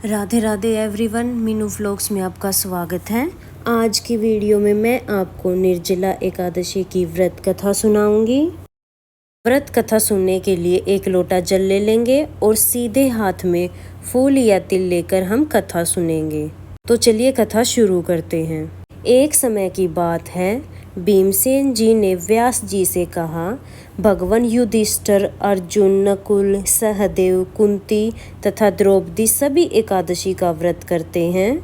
Radhe Radhe everyone, Meenu vlogs में आपका स्वागत है। आज की वीडियो में मैं आपको निर्जला एकादशी की व्रत कथा सुनाऊंगी। व्रत कथा सुनने के लिए एक लोटा जल ले लेंगे और सीधे हाथ में फूल या तिल लेकर हम कथा सुनेंगे। तो चलिए कथा शुरू करते हैं। एक समय की बात है, भीमसेन जी ने व्यास जी से कहा, भगवान युधिष्ठिर, अर्जुन, नकुल, सहदेव, कुंती तथा द्रौपदी सभी एकादशी का व्रत करते हैं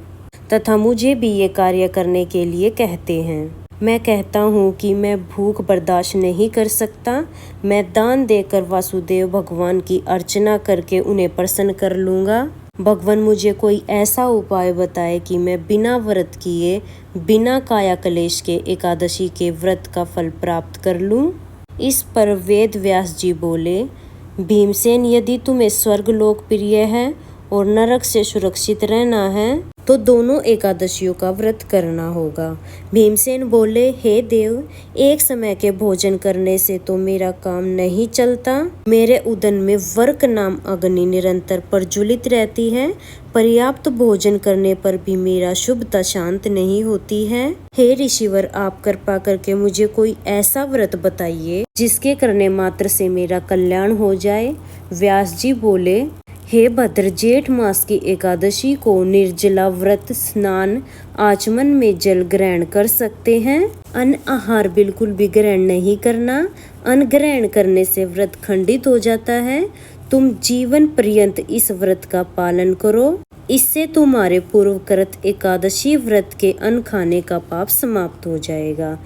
तथा मुझे भी ये कार्य करने के लिए कहते हैं। मैं कहता हूँ कि मैं भूख बर्दाश्त नहीं कर सकता। मैं दान देकर वासुदेव भगवान की अर्चना करके उन्हें प्रसन्न कर लूँगा। भगवान मुझे कोई ऐसा उपाय बताए कि मैं बिना व्रत किए, बिना काया कलेश के एकादशी के व्रत का फल प्राप्त कर लूं। इस पर वेद व्यास जी बोले, भीमसेन, यदि तुम्हें स्वर्ग लोक प्रिय है और नरक से सुरक्षित रहना है तो दोनों एकादशियों का व्रत करना होगा। भीमसेन बोले, हे देव, एक समय के भोजन करने से तो मेरा काम नहीं चलता। मेरे उदर में वर्क नाम अग्नि निरंतर प्रज्वलित रहती है। पर्याप्त भोजन करने पर भी मेरा शुभता शांत नहीं होती है। हे ऋषिवर, आप कृपा करके मुझे कोई ऐसा व्रत बताइए जिसके करने मात्र से मेरा कल्याण हो जाए। व्यास जी बोले, हे भद्र, जेठ मास की एकादशी को निर्जला व्रत, स्नान, आचमन में जल ग्रहण कर सकते हैं। अन्न आहार बिल्कुल भी ग्रहण नहीं करना। अन्न ग्रहण करने से व्रत खंडित हो जाता है। तुम जीवन पर्यंत इस व्रत का पालन करो। इससे तुम्हारे पूर्वकृत एकादशी व्रत के अन्न खाने का पाप समाप्त हो जाएगा।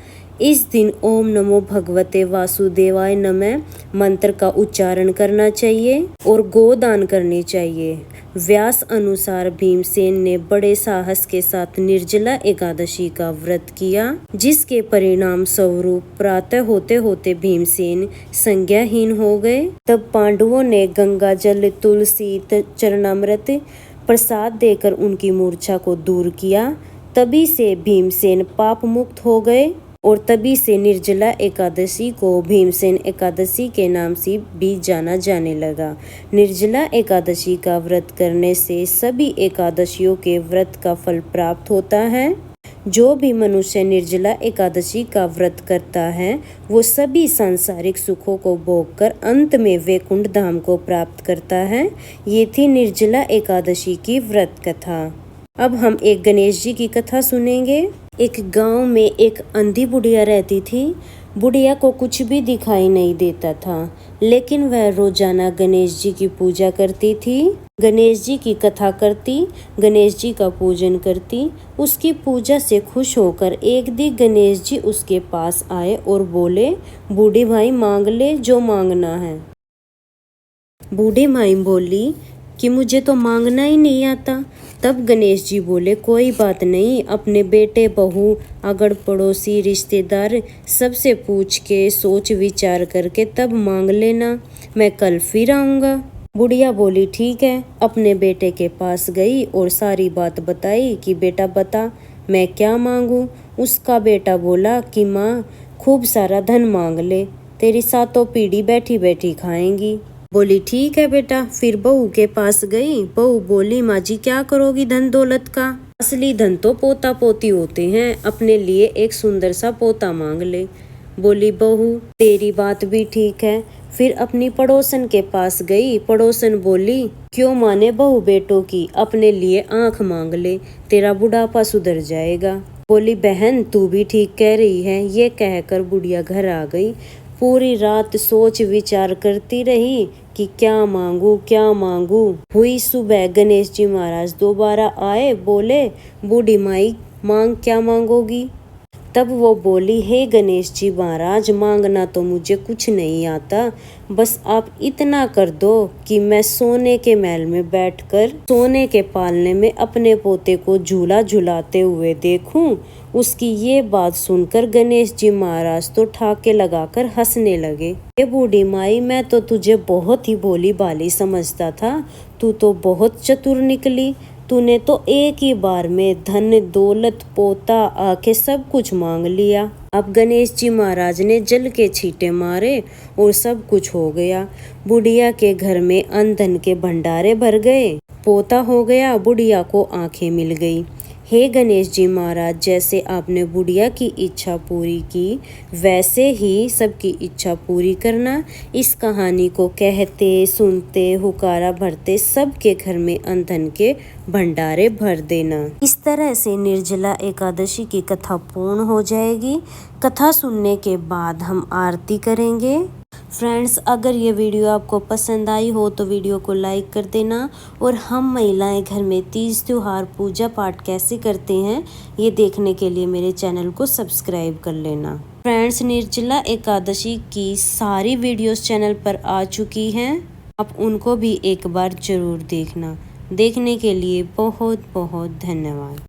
इस दिन ओम नमो भगवते वासुदेवाय नमः मंत्र का उच्चारण करना चाहिए और गोदान करनी चाहिए। व्यास अनुसार भीमसेन ने बड़े साहस के साथ निर्जला एकादशी का व्रत किया, जिसके परिणाम स्वरूप प्रातः होते होते भीमसेन संज्ञाहीन हो गए। तब पांडवों ने गंगा जल, तुलसी, चरणामृत प्रसाद देकर उनकी मूर्छा को दूर किया। तभी से भीमसेन पाप मुक्त हो गए और तभी से निर्जला एकादशी को भीमसेन एकादशी के नाम से भी जाना जाने लगा। निर्जला एकादशी का व्रत करने से सभी एकादशियों के व्रत का फल प्राप्त होता है। जो भी मनुष्य निर्जला एकादशी का व्रत करता है वो सभी सांसारिक सुखों को भोगकर अंत में वैकुंठ धाम को प्राप्त करता है। ये थी निर्जला एकादशी की व्रत कथा। अब हम एक गणेश जी की कथा सुनेंगे। एक गांव में एक अंधी बुढ़िया रहती थी। बुढ़िया को कुछ भी दिखाई नहीं देता था, लेकिन वह रोजाना गणेश जी की पूजा करती थी, गणेश जी की कथा करती, गणेश जी का पूजन करती। उसकी पूजा से खुश होकर एक दिन गणेश जी उसके पास आए और बोले, बूढ़ी भाई, मांग ले जो मांगना है। बूढ़ी माई बोली कि मुझे तो मांगना ही नहीं आता। तब गणेश जी बोले, कोई बात नहीं, अपने बेटे, बहू, अगड़ पड़ोसी, रिश्तेदार सबसे पूछ के सोच विचार करके तब मांग लेना, मैं कल फिर आऊँगा। बुढ़िया बोली, ठीक है। अपने बेटे के पास गई और सारी बात बताई कि बेटा बता, मैं क्या मांगूं। उसका बेटा बोला कि माँ, खूब सारा धन मांग ले, तेरी सातों पीढ़ी बैठी बैठी खाएंगी। बोली, ठीक है बेटा। फिर बहू के पास गई। बहू बोली, माँ जी क्या करोगी धन दौलत का? असली धन तो पोता पोती होते हैं, अपने लिए एक सुंदर सा पोता मांग ले। बोली बहू, तेरी बात भी ठीक है। फिर अपनी पड़ोसन के पास गई। पड़ोसन बोली, क्यों माने बहू बेटों की, अपने लिए आंख मांग ले, तेरा बुढ़ापा सुधर जाएगा। बोली, बहन तू भी ठीक कह रही है। ये कहकर बुढ़िया घर आ गई। पूरी रात सोच विचार करती रही कि क्या मांगू। हुई सुबह, गणेश जी महाराज दोबारा आए। बोले, बूढ़ी माई, मांग, क्या मांगोगी? तब वो बोली, हे गणेश जी महाराज, मांगना तो मुझे कुछ नहीं आता, बस आप इतना कर दो कि मैं सोने के महल में बैठकर सोने के पालने में अपने पोते को झूला झुलाते हुए देखूं। उसकी ये बात सुनकर गणेश जी महाराज तो ठाके लगाकर हंसने लगे। ये बूढ़ी माई, मैं तो तुझे बहुत ही भोली भाली समझता था, तू तो बहुत चतुर निकली। तूने तो एक ही बार में धन, दौलत, पोता आके सब कुछ मांग लिया। अब गणेश जी महाराज ने जल के छींटे मारे और सब कुछ हो गया। बुढ़िया के घर में अन्न धन के भंडारे भर गए। पोता हो गया, बुढ़िया को आंखें मिल गई। हे गणेश जी महाराज, जैसे आपने बुढ़िया की इच्छा पूरी की वैसे ही सबकी इच्छा पूरी करना। इस कहानी को कहते सुनते हुकारा भरते सबके घर में अन्न धन के भंडारे भर देना। इस तरह से निर्जला एकादशी की कथा पूर्ण हो जाएगी। कथा सुनने के बाद हम आरती करेंगे। फ्रेंड्स, अगर ये वीडियो आपको पसंद आई हो तो वीडियो को लाइक कर देना और हम महिलाएं घर में तीज त्योहार पूजा पाठ कैसे करते हैं ये देखने के लिए मेरे चैनल को सब्सक्राइब कर लेना। फ्रेंड्स, निर्जला एकादशी की सारी वीडियोस चैनल पर आ चुकी हैं, आप उनको भी एक बार जरूर देखना। देखने के लिए बहुत बहुत धन्यवाद।